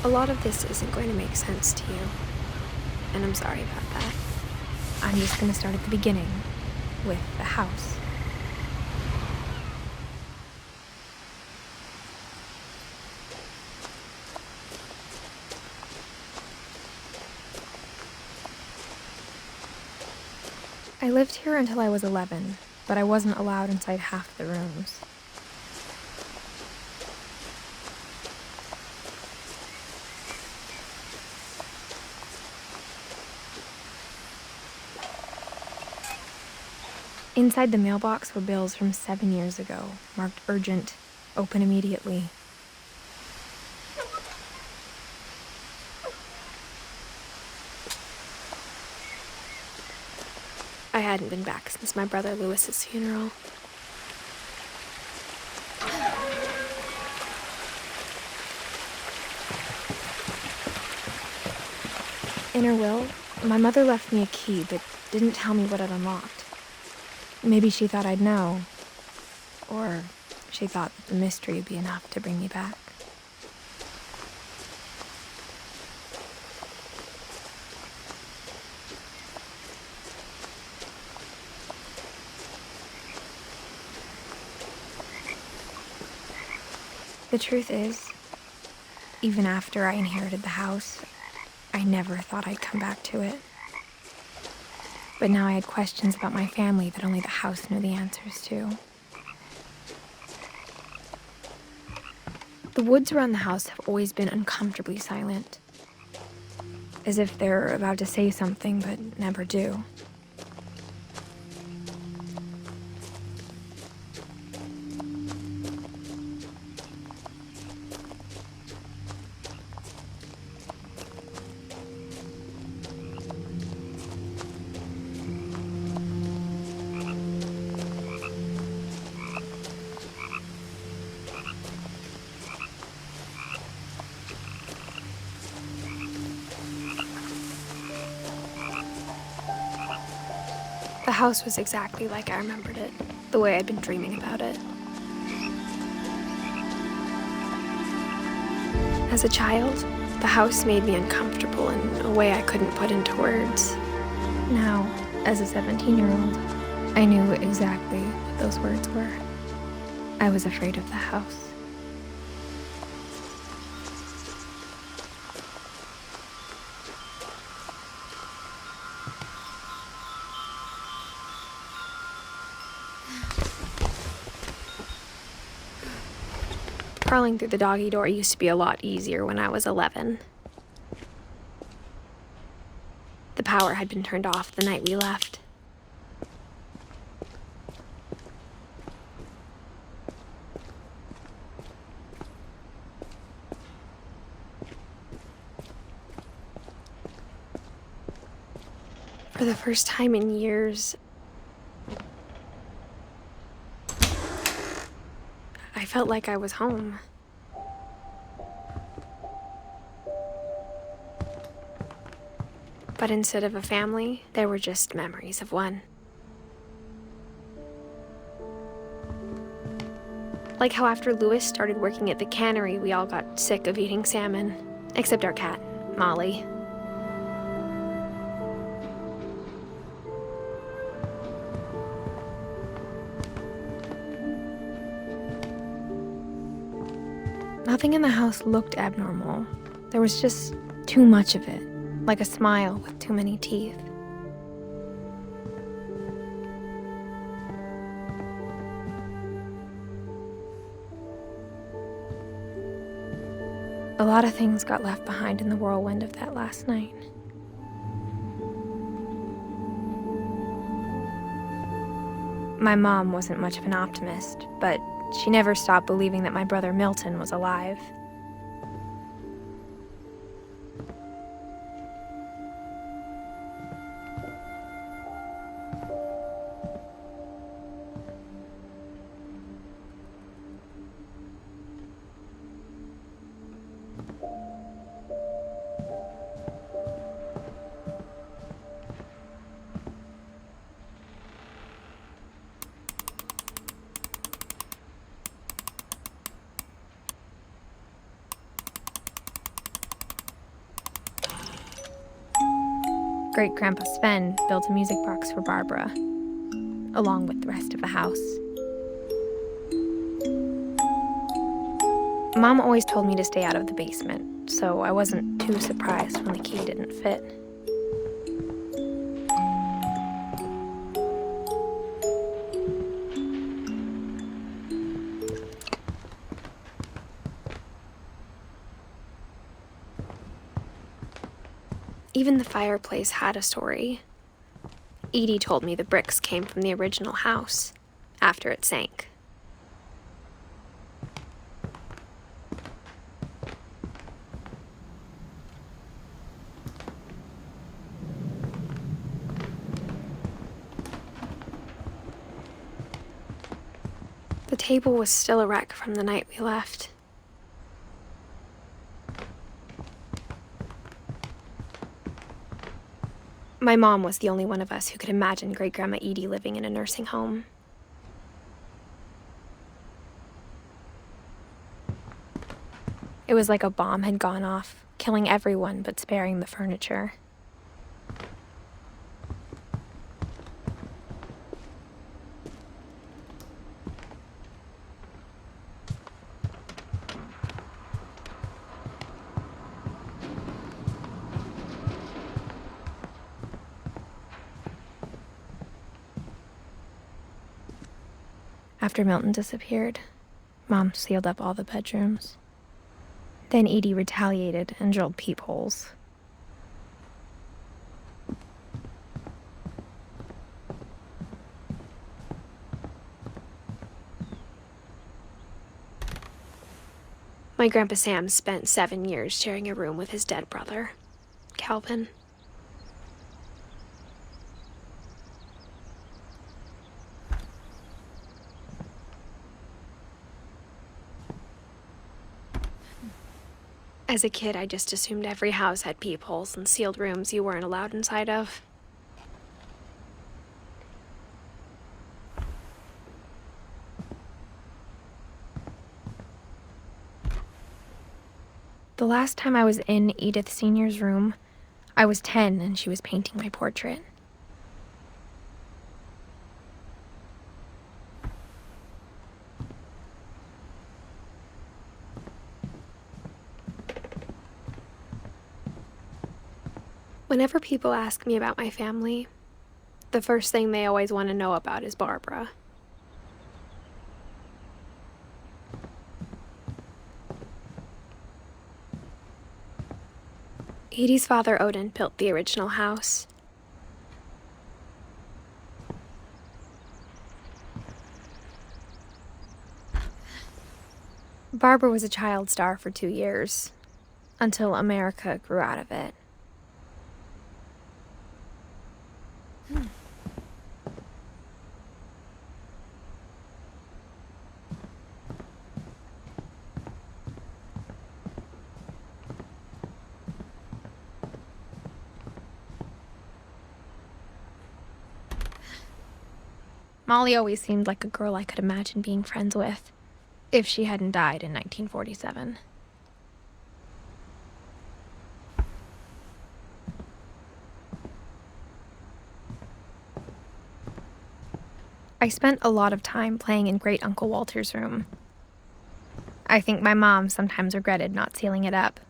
A lot of this isn't going to make sense to you, and I'm sorry about that. I'm just going to start at the beginning, with the house. I lived here until I was 11, but I wasn't allowed inside half the rooms. Inside the mailbox were bills from 7 years ago, marked urgent, open immediately. I hadn't been back since my brother Lewis's funeral. In her will, my mother left me a key but didn't tell me what it unlocked. Maybe she thought I'd know, or she thought that the mystery would be enough to bring me back. The truth is, even after I inherited the house, I never thought I'd come back to it. But now I had questions about my family that only the house knew the answers to. The woods around the house have always been uncomfortably silent, as if they're about to say something but never do. The house was exactly like I remembered it, the way I'd been dreaming about it. As a child, the house made me uncomfortable in a way I couldn't put into words. Now, as a 17-year-old, I knew exactly what those words were. I was afraid of the house. Crawling through the doggy door used to be a lot easier when I was 11. The power had been turned off the night we left. For the first time in years, I felt like I was home. But instead of a family, there were just memories of one. Like how after Lewis started working at the cannery, we all got sick of eating salmon, except our cat, Molly. Nothing in the house looked abnormal. There was just too much of it, like a smile with too many teeth. A lot of things got left behind in the whirlwind of that last night. My mom wasn't much of an optimist, but she never stopped believing that my brother Milton was alive. Great-Grandpa Sven built a music box for Barbara, along with the rest of the house. Mom always told me to stay out of the basement, so I wasn't too surprised when the key didn't fit. Even the fireplace had a story. Edie told me the bricks came from the original house, after it sank. The table was still a wreck from the night we left. My mom was the only one of us who could imagine Great-Grandma Edie living in a nursing home. It was like a bomb had gone off, killing everyone but sparing the furniture. After Milton disappeared, Mom sealed up all the bedrooms. Then Edie retaliated and drilled peepholes. My Grandpa Sam spent 7 years sharing a room with his dead brother, Calvin. As a kid, I just assumed every house had peepholes and sealed rooms you weren't allowed inside of. The last time I was in Edith Sr.'s room, I was 10 and she was painting my portrait. Whenever people ask me about my family, the first thing they always want to know about is Barbara. Edie's father, Odin, built the original house. Barbara was a child star for 2 years, until America grew out of it. Molly always seemed like a girl I could imagine being friends with, if she hadn't died in 1947. I spent a lot of time playing in Great Uncle Walter's room. I think my mom sometimes regretted not sealing it up.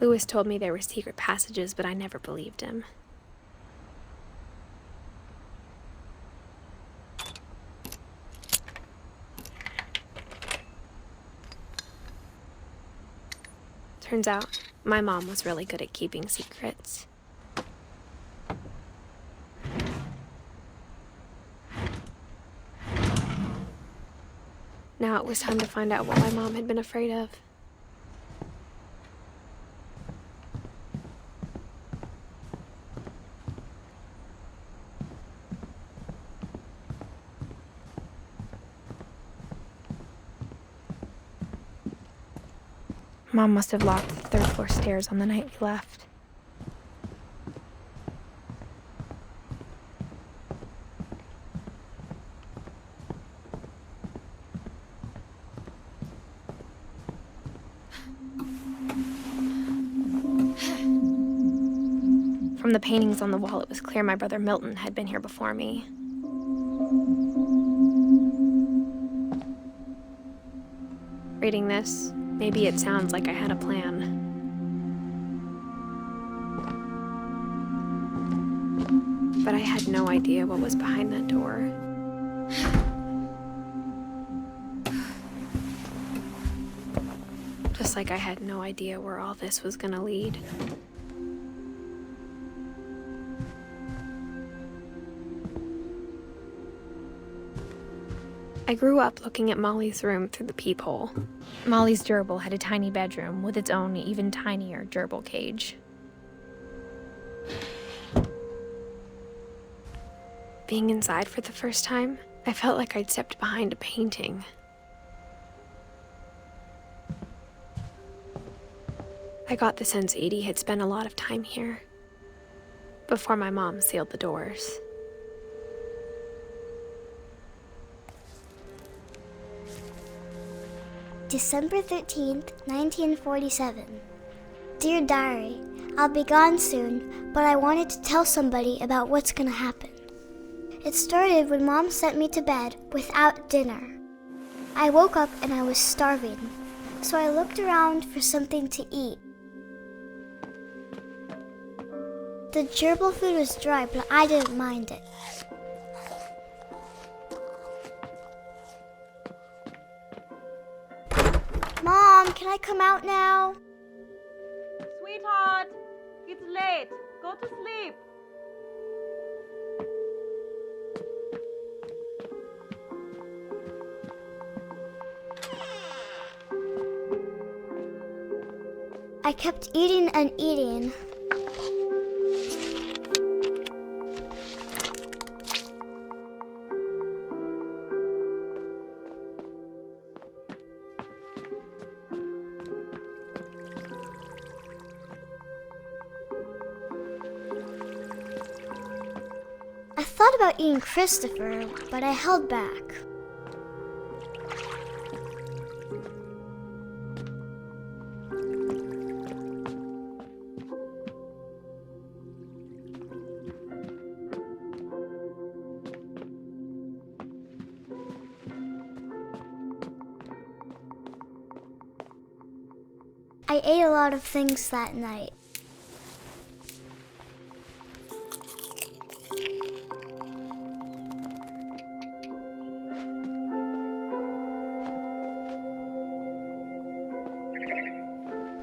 Lewis told me there were secret passages, but I never believed him. Turns out, my mom was really good at keeping secrets. Now it was time to find out what my mom had been afraid of. Mom must have locked the third floor stairs on the night we left. From the paintings on the wall, it was clear my brother Milton had been here before me. Reading this, maybe it sounds like I had a plan. But I had no idea what was behind that door. Just like I had no idea where all this was gonna lead. I grew up looking at Molly's room through the peephole. Molly's gerbil had a tiny bedroom with its own even tinier gerbil cage. Being inside for the first time, I felt like I'd stepped behind a painting. I got the sense Edie had spent a lot of time here, before my mom sealed the doors. December 13th, 1947. Dear Diary, I'll be gone soon, but I wanted to tell somebody about what's gonna happen. It started when Mom sent me to bed without dinner. I woke up and I was starving, so I looked around for something to eat. The gerbil food was dry, but I didn't mind it. Mom, can I come out now? Sweetheart, it's late. Go to sleep. I kept eating and eating. I thought about eating Christopher, but I held back. I ate a lot of things that night.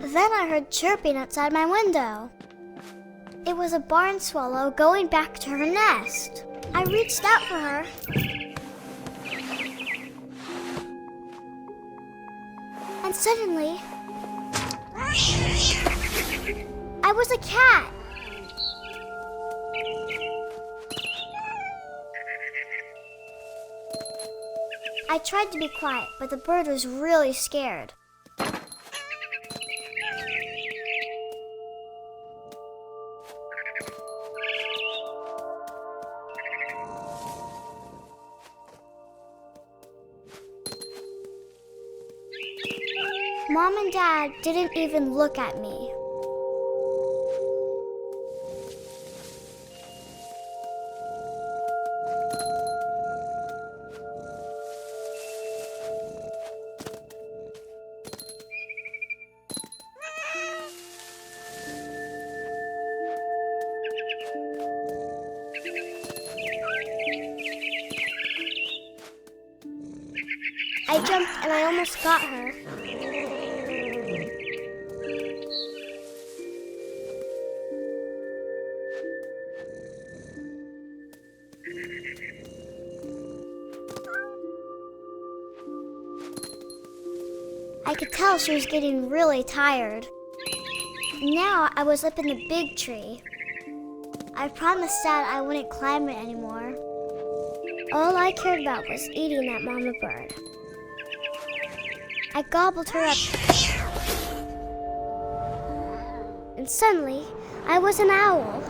Then I heard chirping outside my window. It was a barn swallow going back to her nest. I reached out for her. And suddenly, I was a cat. I tried to be quiet, but the bird was really scared. Mom and Dad didn't even look at me. I jumped and I almost got her. I could tell she was getting really tired. Now I was up in the big tree. I promised Dad I wouldn't climb it anymore. All I cared about was eating that mama bird. I gobbled her up. And suddenly, I was an owl.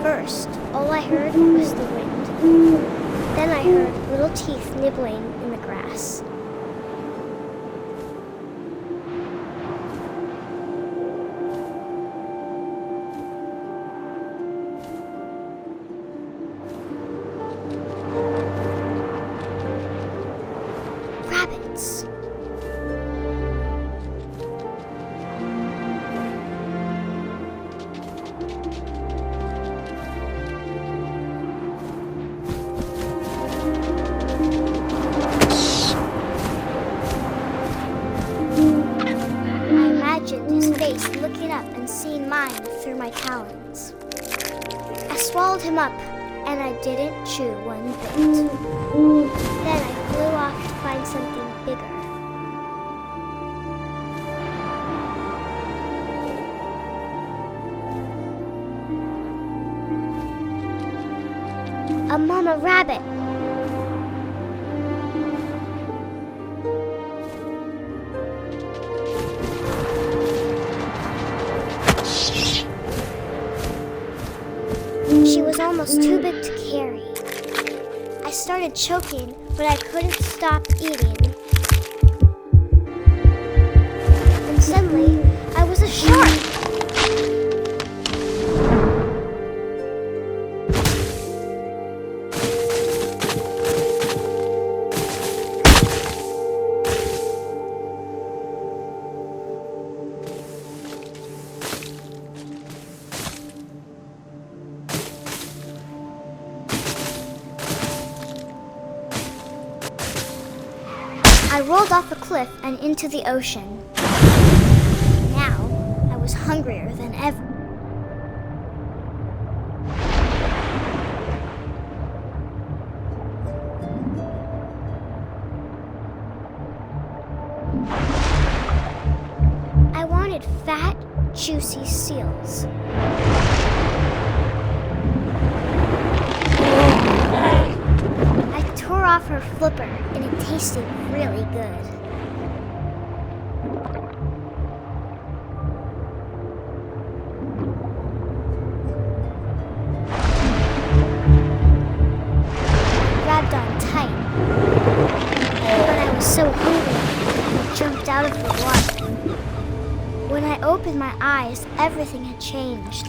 First, all I heard was the wind. Then I heard little teeth nibbling in the grass. Rabbits. His face looking up and seeing mine through my talons. I swallowed him up, and I didn't chew one bit. Then I flew off to find something bigger. A mama rabbit. She was almost too big to carry. I started choking, but I couldn't stop eating. And suddenly, I was a shark. I rolled off a cliff and into the ocean. Now, I was hungrier than ever. I wanted fat, juicy seals. I tore off her flipper, and it tasted really good. Grabbed on tight, but I was so hungry, I jumped out of the water. When I opened my eyes, everything had changed.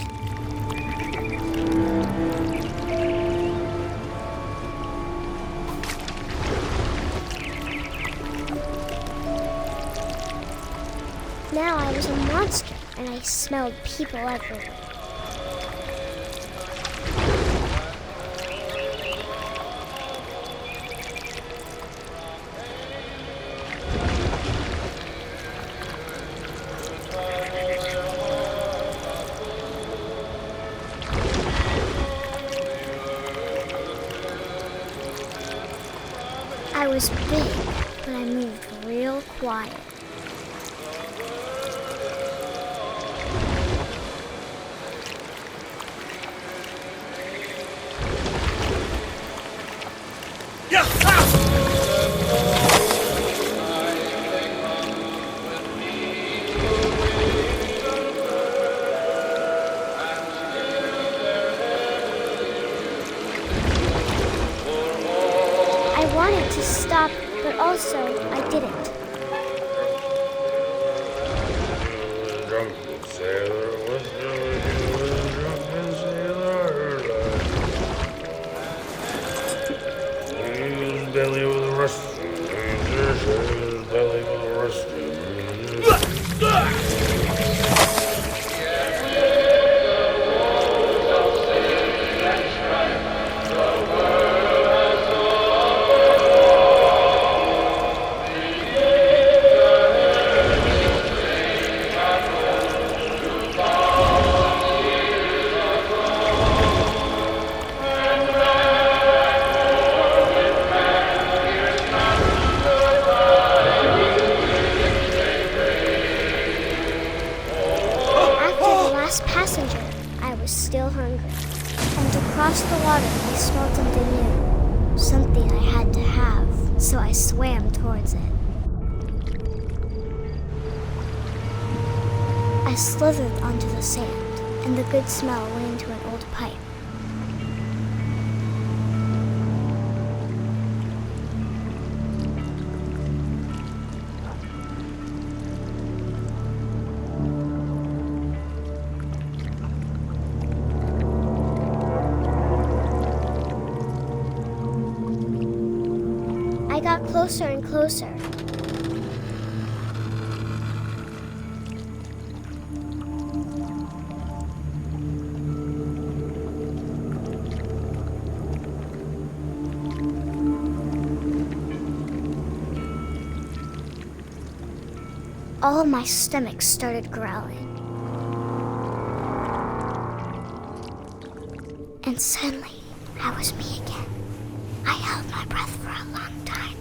Now I was a monster, and I smelled people everywhere. I was big, but I moved real quiet. I wanted to stop, but also I didn't. Drunken sailor, what's doing drunken sailor? His belly was rusty, his belly was rusty. was still hungry. And across the water, I smelled something new. Something I had to have, so I swam towards it. I slithered onto the sand, and the good smell went into an old pipe. I got closer and closer. All of my stomach started growling. And suddenly, I was me again. I held my breath for a long time,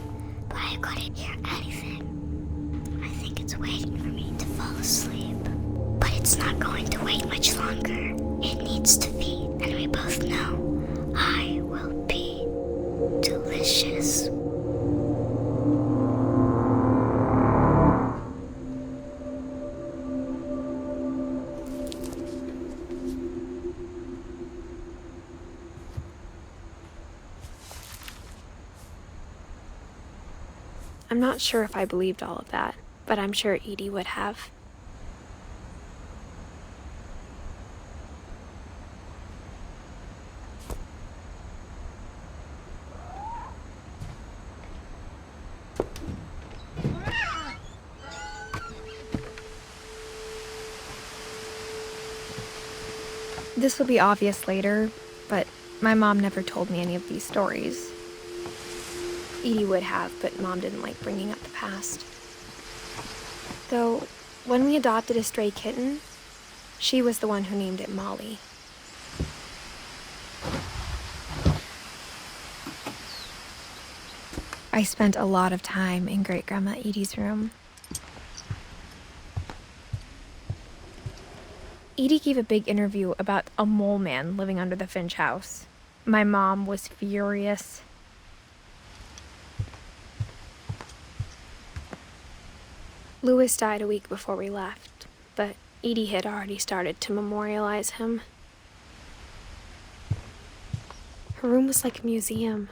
but I couldn't hear anything. I think it's waiting for me to fall asleep. But it's not going to wait much longer. It needs to feed, and we both know I will be delicious. I'm not sure if I believed all of that, but I'm sure Edie would have. This will be obvious later, but my mom never told me any of these stories. Edie would have, but Mom didn't like bringing up the past. Though, when we adopted a stray kitten, she was the one who named it Molly. I spent a lot of time in Great-Grandma Edie's room. Edie gave a big interview about a mole man living under the Finch house. My mom was furious. Louis died a week before we left, but Edie had already started to memorialize him. Her room was like a museum.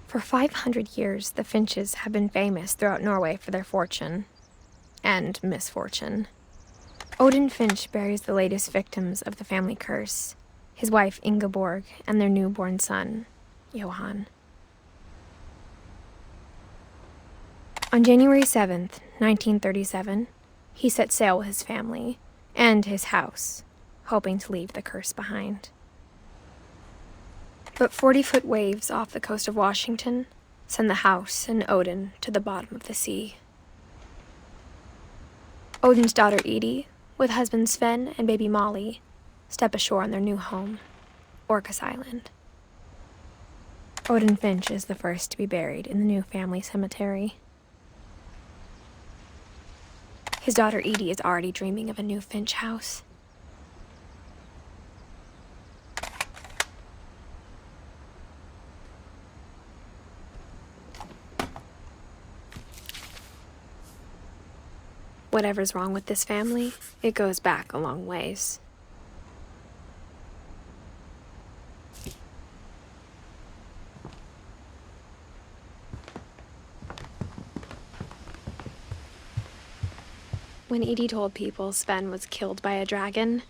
For 500 years, the Finches have been famous throughout Norway for their fortune and misfortune. Odin Finch buries the latest victims of the family curse, his wife Ingeborg and their newborn son, Johan. On January 7th, 1937, he set sail with his family and his house, hoping to leave the curse behind. But 40-foot waves off the coast of Washington send the house and Odin to the bottom of the sea. Odin's daughter Edie, with husband Sven and baby Molly, step ashore on their new home, Orcas Island. Odin Finch is the first to be buried in the new family cemetery. His daughter Edie is already dreaming of a new Finch house. Whatever's wrong with this family, it goes back a long ways. When Edie told people Sven was killed by a dragon,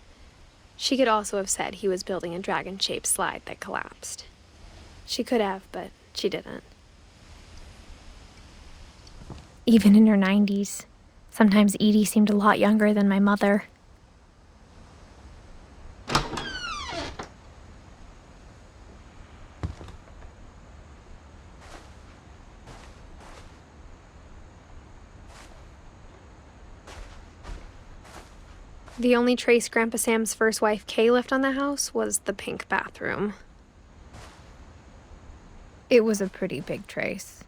she could also have said he was building a dragon-shaped slide that collapsed. She could have, but she didn't. Even in her 90s, sometimes Edie seemed a lot younger than my mother. The only trace Grandpa Sam's first wife, Kay, left on the house was the pink bathroom. It was a pretty big trace.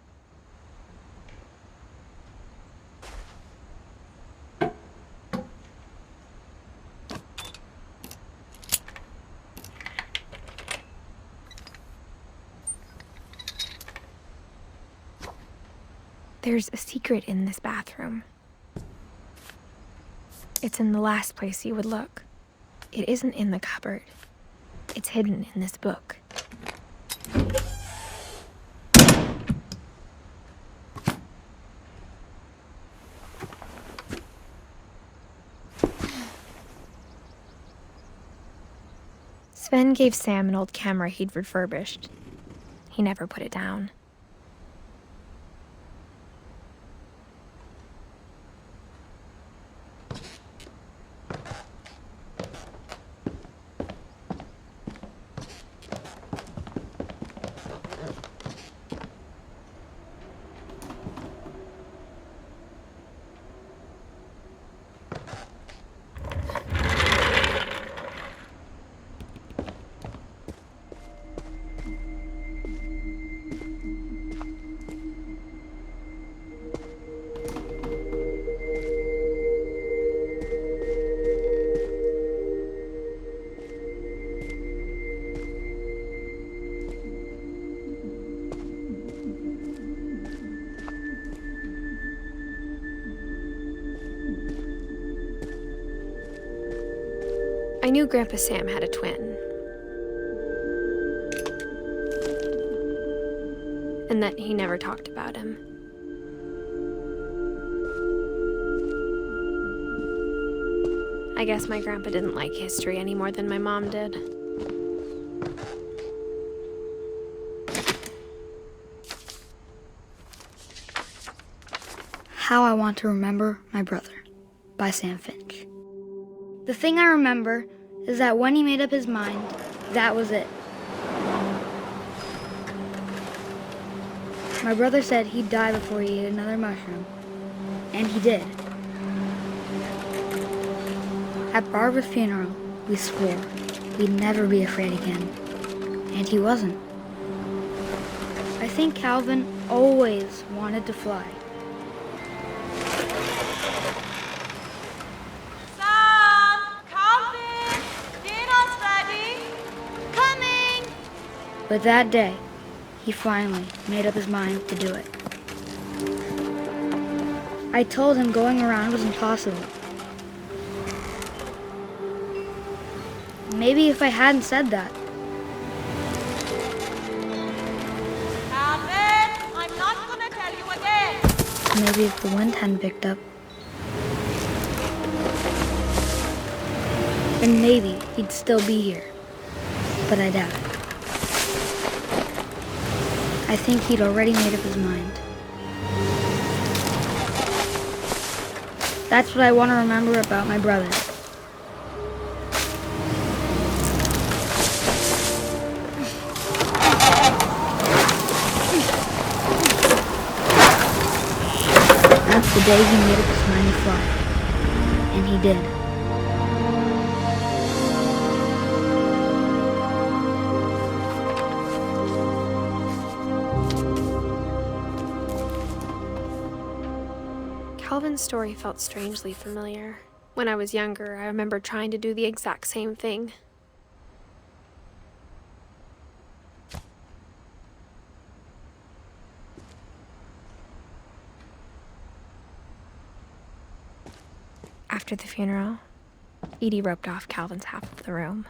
There's a secret in this bathroom. It's in the last place you would look. It isn't in the cupboard. It's hidden in this book. Sven gave Sam an old camera he'd refurbished. He never put it down. I knew Grandpa Sam had a twin. And that he never talked about him. I guess my grandpa didn't like history any more than my mom did. How I Want to Remember My Brother by Sam Finch. The thing I remember is that when he made up his mind, that was it. My brother said he'd die before he ate another mushroom, and he did. At Barbara's funeral, we swore we'd never be afraid again, and he wasn't. I think Calvin always wanted to fly. But that day, he finally made up his mind to do it. I told him going around was impossible. Maybe if I hadn't said that. Calvin, I'm not gonna tell you again. Maybe if the wind hadn't picked up. And maybe he'd still be here. But I doubt it. I think he'd already made up his mind. That's what I want to remember about my brother. That's the day he made up his mind to fly. And he did. Calvin's story felt strangely familiar. When I was younger, I remember trying to do the exact same thing. After the funeral, Edie roped off Calvin's half of the room.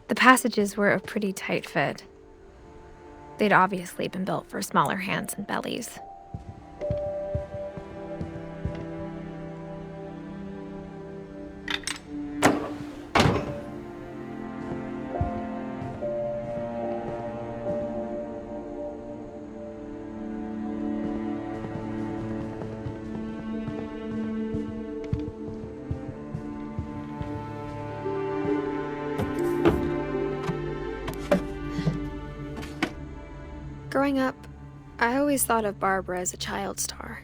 The passages were a pretty tight fit. They'd obviously been built for smaller hands and bellies. Growing up, I always thought of Barbara as a child star.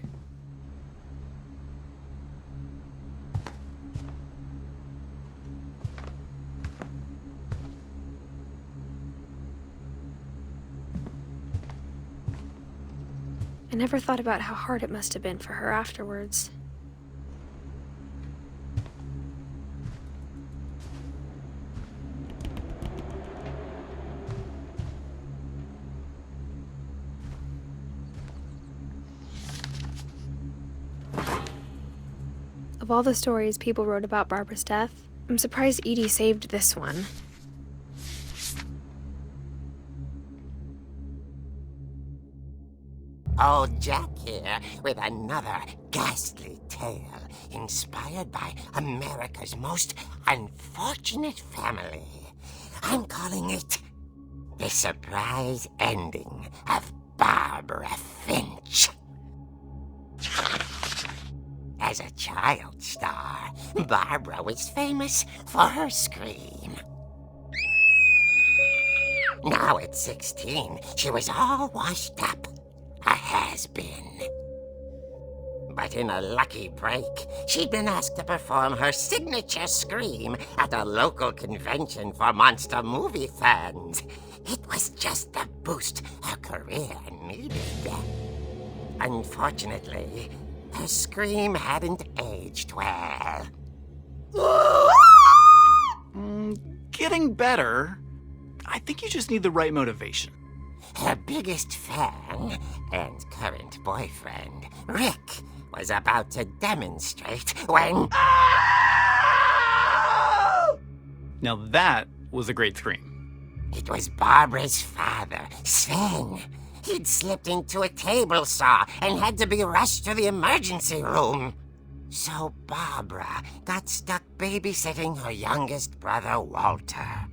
I never thought about how hard it must have been for her afterwards. Of all the stories people wrote about Barbara's death, I'm surprised Edie saved this one. Old Jack here with another ghastly tale inspired by America's most unfortunate family. I'm calling it The Surprise Ending of Barbara Finch. As a child star, Barbara was famous for her scream. Now at 16, she was all washed up. A has-been. But in a lucky break, she'd been asked to perform her signature scream at a local convention for monster movie fans. It was just the boost her career needed. Unfortunately, her scream hadn't aged well. Getting better. I think you just need the right motivation. Her biggest fan and current boyfriend, Rick, was about to demonstrate when... Now that was a great scream. It was Barbara's father, Sven. He'd slipped into a table saw and had to be rushed to the emergency room. So Barbara got stuck babysitting her youngest brother, Walter.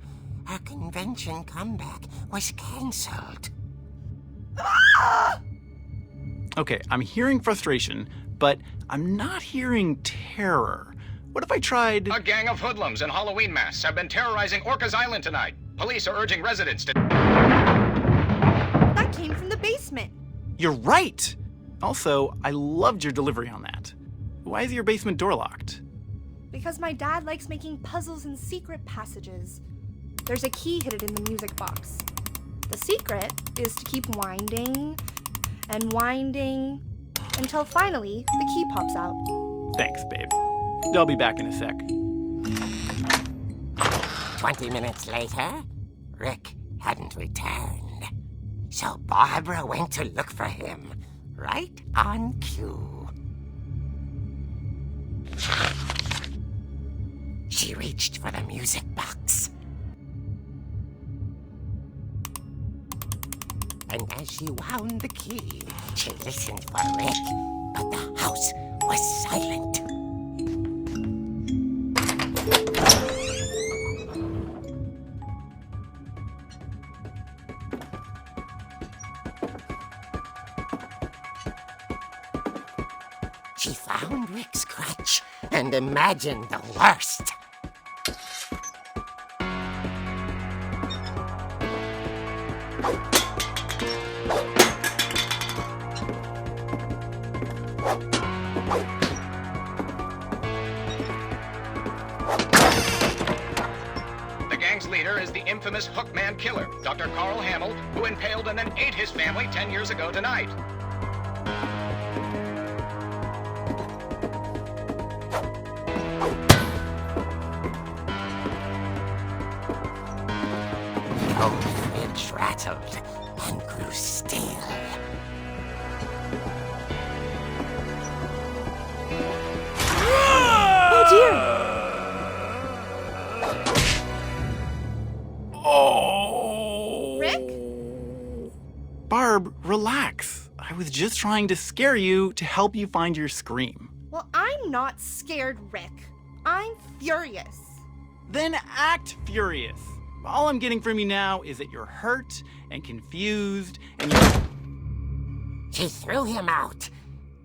Her convention comeback was cancelled. Okay, I'm hearing frustration, but I'm not hearing terror. What if I tried... A gang of hoodlums in Halloween masks have been terrorizing Orcas Island tonight. Police are urging residents to... That came from the basement. You're right! Also, I loved your delivery on that. Why is your basement door locked? Because my dad likes making puzzles and secret passages. There's a key hidden in the music box. The secret is to keep winding and winding until finally the key pops out. Thanks, babe. I'll be back in a sec. 20 minutes later, Rick hadn't returned. So Barbara went to look for him, right on cue. She reached for the music box. And as she wound the key, she listened for Rick, but the house was silent. She found Rick's crutch and imagined the worst. The gang's leader is the infamous Hookman killer, Dr. Carl Hamill, who impaled and then ate his family 10 years ago tonight. Old Finch rattled and grew still. Oh dear! Oh! Rick? Barb, relax. I was just trying to scare you to help you find your scream. Well, I'm not scared, Rick. I'm furious. Then act furious. All I'm getting from you now is that you're hurt and confused and you're... She threw him out,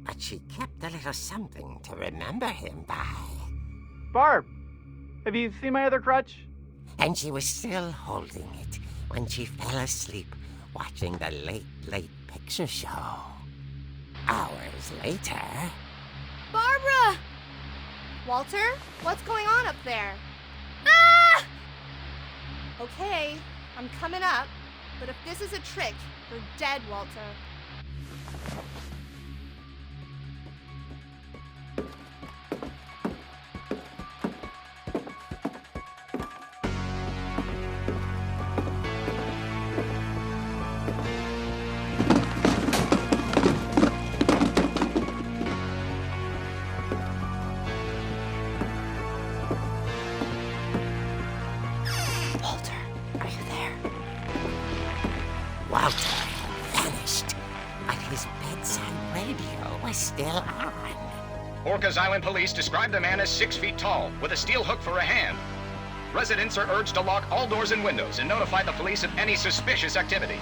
but she kept a little something to remember him by. Barb, have you seen my other crutch? And she was still holding it when she fell asleep watching the Late Late Picture Show. Hours later... Barbara! Walter, what's going on up there? Ah! Okay, I'm coming up, but if this is a trick, you're dead, Walter. Walter had vanished, but his bedside radio was still on. Orcas Island police describe the man as 6 feet tall, with a steel hook for a hand. Residents are urged to lock all doors and windows and notify the police of any suspicious activity.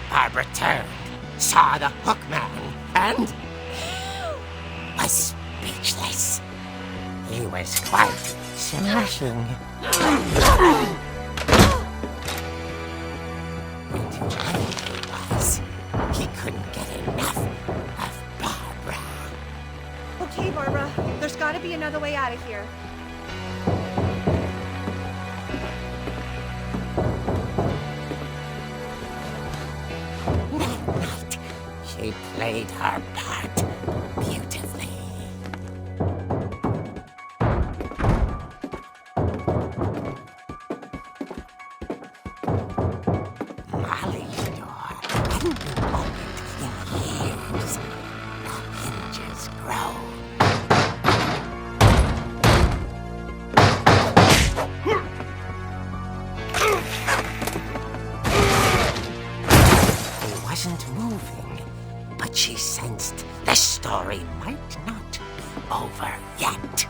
Barbara turned, saw the hook man, and was speechless. He was quite smashing. He couldn't get enough of Barbara. Okay, Barbara, there's gotta be another way out of here. That night, she played her part beautifully. Molly's door hadn't been opened in years. The hinges groaned. He wasn't moving, but she sensed the story might not be over yet.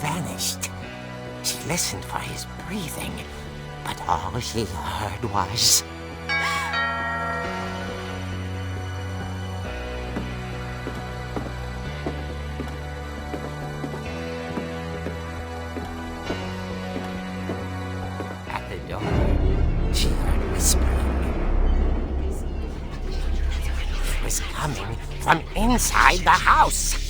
Vanished. She listened for his breathing, but all she heard was... At the door, she heard whispering. It was coming from inside the house.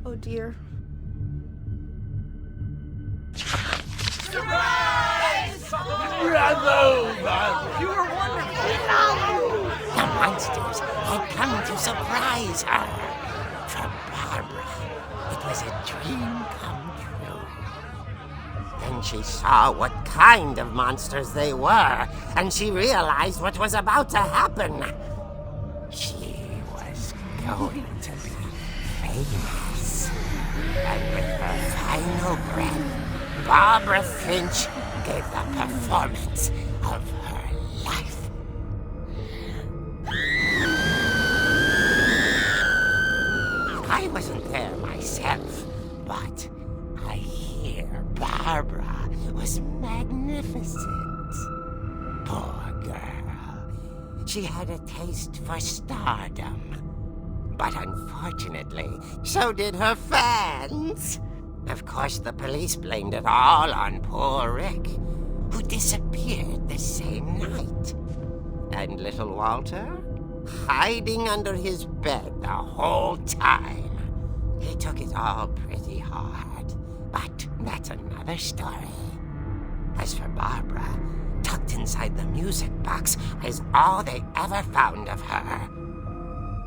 Oh dear. You were wonderful! The monsters had come to surprise her. For Barbara, it was a dream come true. Then she saw what kind of monsters they were, and she realized what was about to happen. She was going to be famous. And with her final breath, Barbara Finch gave the performance of her life. I wasn't there myself, but I hear Barbara was magnificent. Poor girl. She had a taste for stardom. But unfortunately, so did her fans. Of course, the police blamed it all on poor Rick, who disappeared the same night. And little Walter, hiding under his bed the whole time. He took it all pretty hard, but that's another story. As for Barbara, tucked inside the music box is all they ever found of her.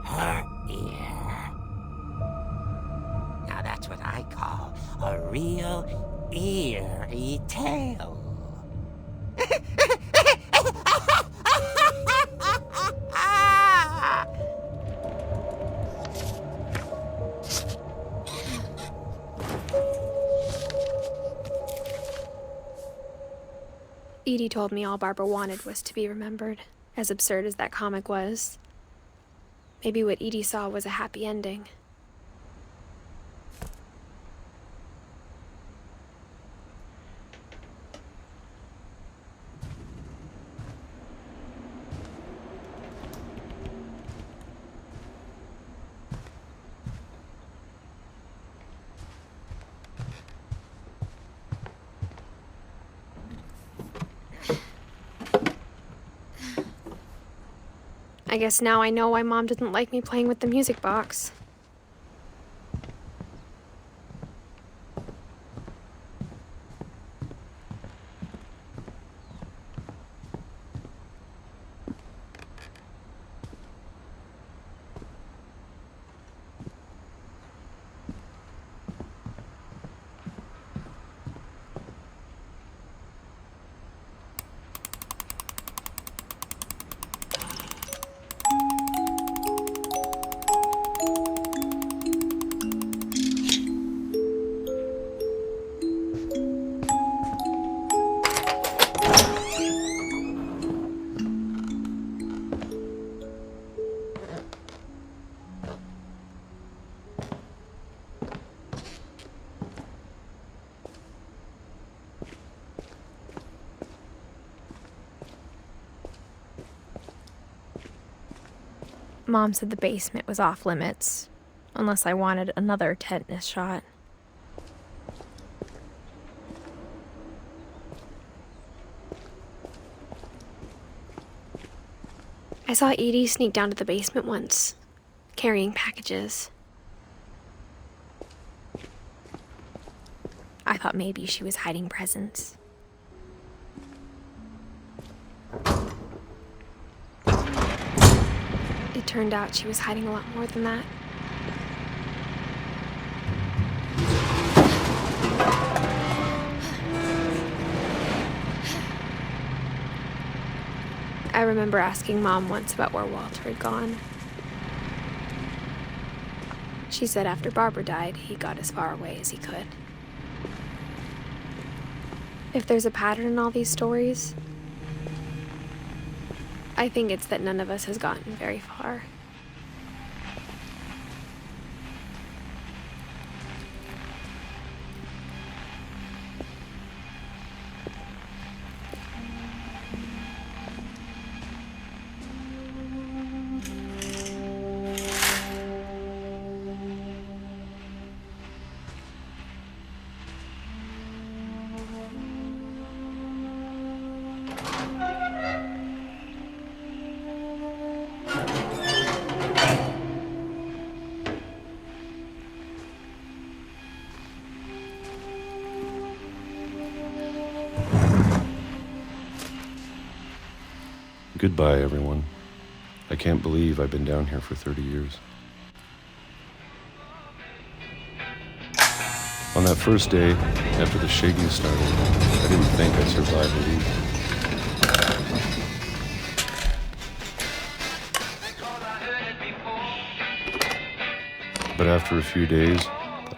Her ear. Now that's what I call a real eerie tale. Edie told me all Barbara wanted was to be remembered, as absurd as that comic was. Maybe what Edie saw was a happy ending. I guess now I know why Mom didn't like me playing with the music box. Mom said the basement was off limits, unless I wanted another tetanus shot. I saw Edie sneak down to the basement once, carrying packages. I thought maybe she was hiding presents. It turned out she was hiding a lot more than that. I remember asking Mom once about where Walter had gone. She said after Barbara died, he got as far away as he could. If there's a pattern in all these stories, I think it's that none of us has gotten very far. Goodbye, everyone. I can't believe I've been down here for 30 years. On that first day, after the shaking started, I didn't think I'd survive a week. But after a few days,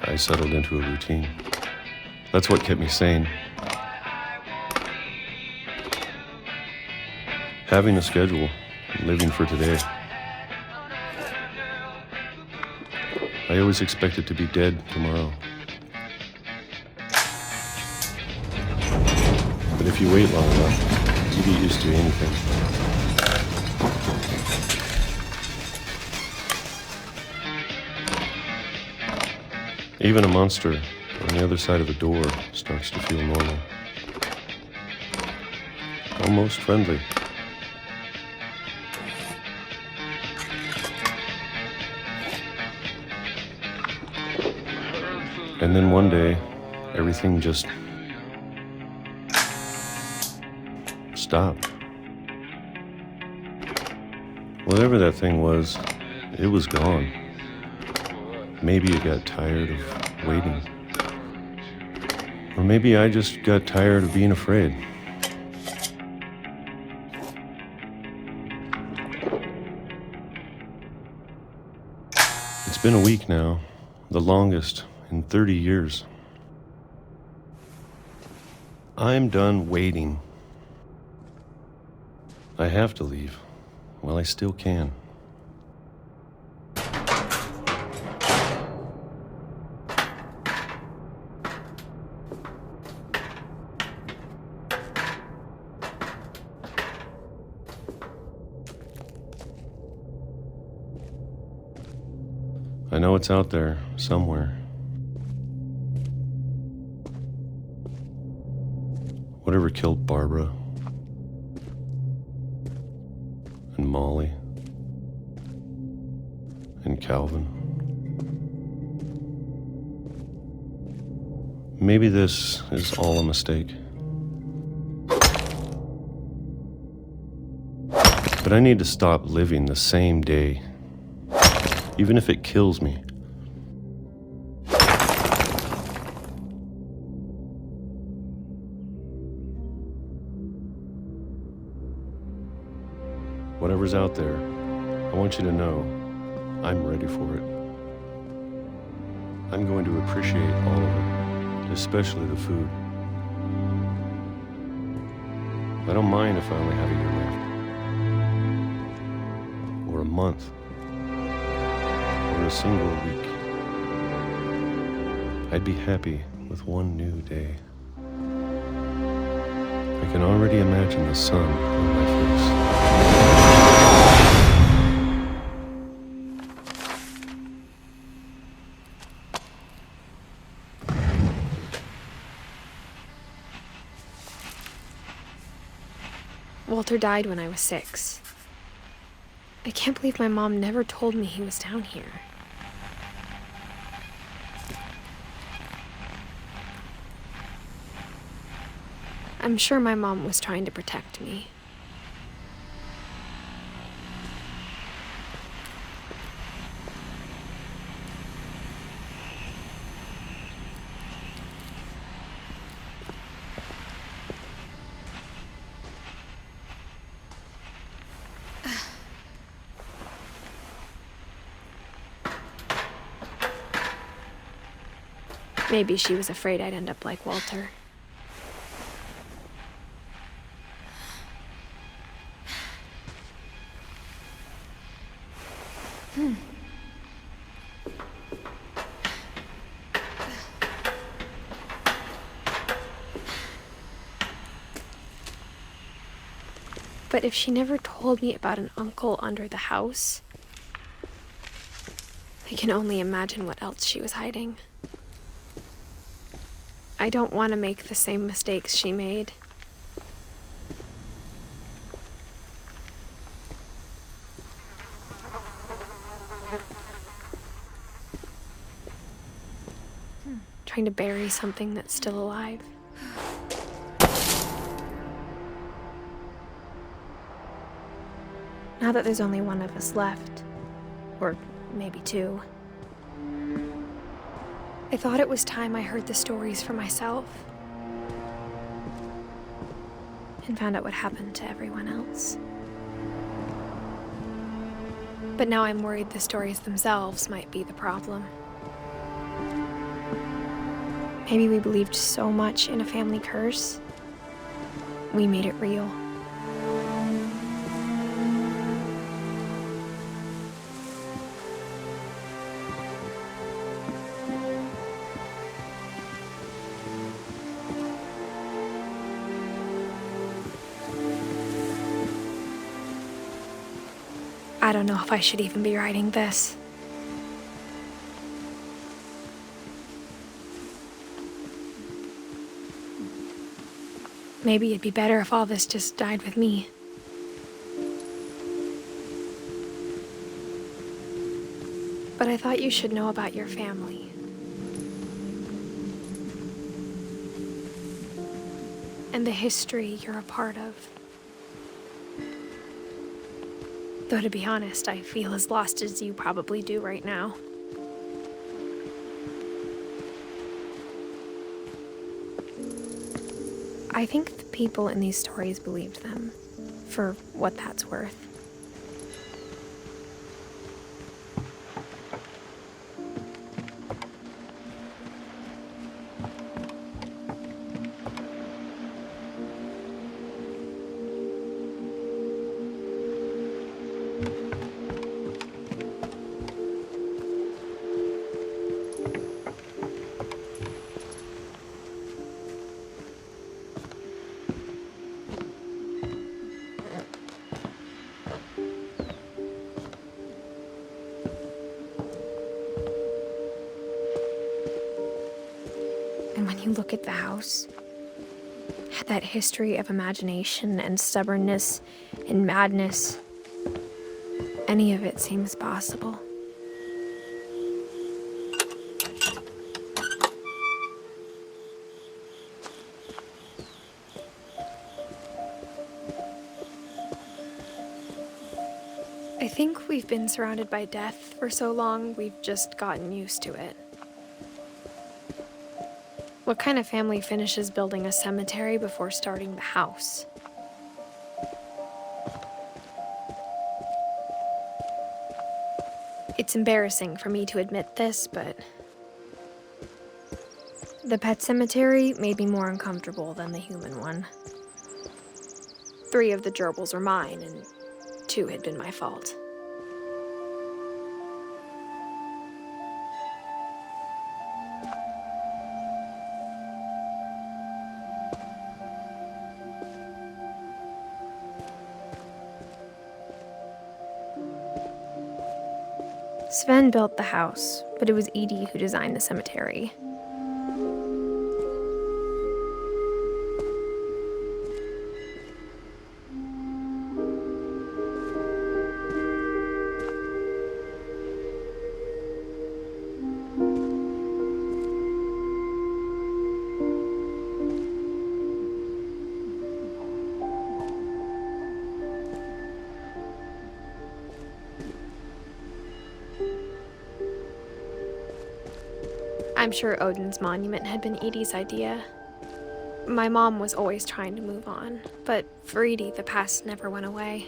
I settled into a routine. That's what kept me sane. Having a schedule, living for today. I always expected to be dead tomorrow. But if you wait long enough, you get used to anything. Even a monster on the other side of the door starts to feel normal. Almost friendly. And then one day, everything just stopped. Whatever that thing was, it was gone. Maybe it got tired of waiting. Or maybe I just got tired of being afraid. It's been a week now, the longest in 30 years. I'm done waiting. I have to leave while I still can. I know it's out there somewhere. Whatever killed Barbara and Molly and Calvin. Maybe this is all a mistake. But I need to stop living the same day, even if it kills me. Whatever's out there, I want you to know I'm ready for it. I'm going to appreciate all of it, especially the food. I don't mind if I only have a year left. Or a month. Or a single week. I'd be happy with one new day. I can already imagine the sun on my face. Walter died when I was 6. I can't believe my mom never told me he was down here. I'm sure my mom was trying to protect me. Maybe she was afraid I'd end up like Walter. But if she never told me about an uncle under the house, I can only imagine what else she was hiding. I don't want to make the same mistakes she made. Trying to bury something that's still alive. Now that there's only one of us left, or maybe 2, I thought it was time I heard the stories for myself and found out what happened to everyone else. But now I'm worried the stories themselves might be the problem. Maybe we believed so much in a family curse, we made it real. I don't know if I should even be writing this. Maybe it'd be better if all this just died with me. But I thought you should know about your family. And the history you're a part of. Though to be honest, I feel as lost as you probably do right now. I think the people in these stories believed them, for what that's worth. And when you look at the house, that history of imagination and stubbornness and madness, any of it seems possible. I think we've been surrounded by death for so long, we've just gotten used to it. What kind of family finishes building a cemetery before starting the house? It's embarrassing for me to admit this, but the pet cemetery made me more uncomfortable than the human one. 3 of the gerbils were mine, and 2 had been my fault. Sven built the house, but it was Edith who designed the cemetery. I'm sure Odin's monument had been Edie's idea. My mom was always trying to move on, but for Edie, the past never went away.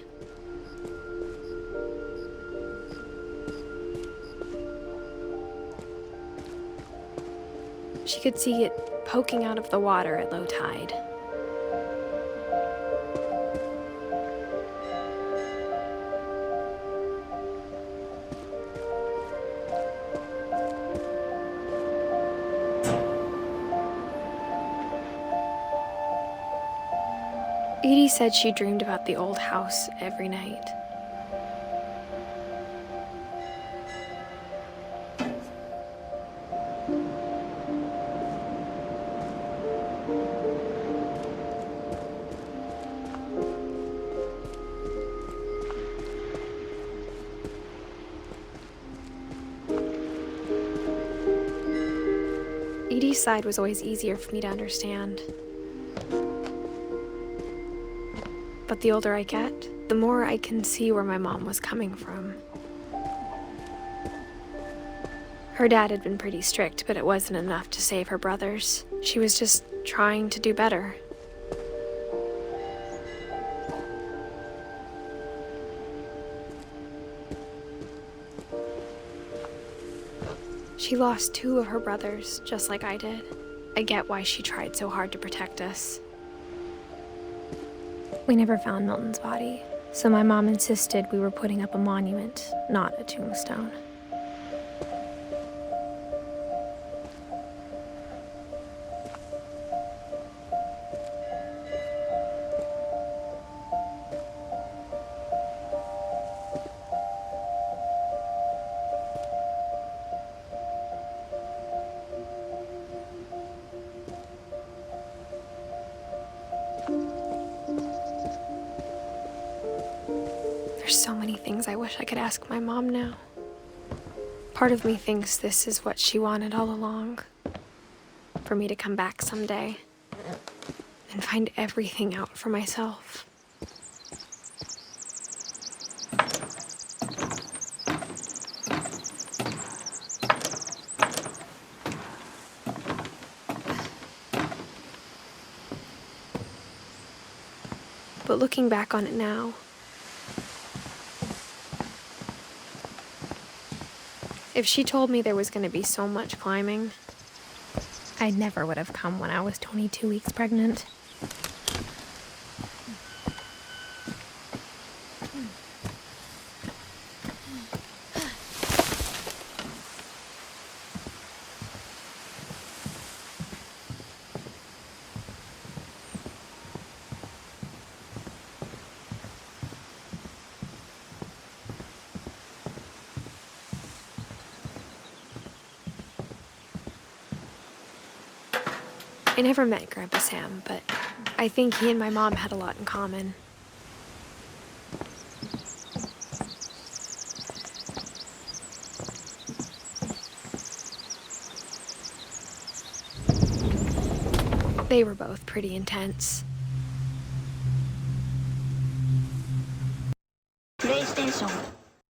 She could see it poking out of the water at low tide. Edie said she dreamed about the old house every night. Edie's side was always easier for me to understand. But the older I get, the more I can see where my mom was coming from. Her dad had been pretty strict, but it wasn't enough to save her brothers. She was just trying to do better. She lost 2 of her brothers, just like I did. I get why she tried so hard to protect us. We never found Milton's body, so my mom insisted we were putting up a monument, not a tombstone. There's so many things I wish I could ask my mom now. Part of me thinks this is what she wanted all along. For me to come back someday and find everything out for myself. But looking back on it now, if she told me there was going to be so much climbing, I never would have come when I was 22 weeks pregnant. I never met Grandpa Sam, but I think he and my mom had a lot in common. They were both pretty intense. PlayStation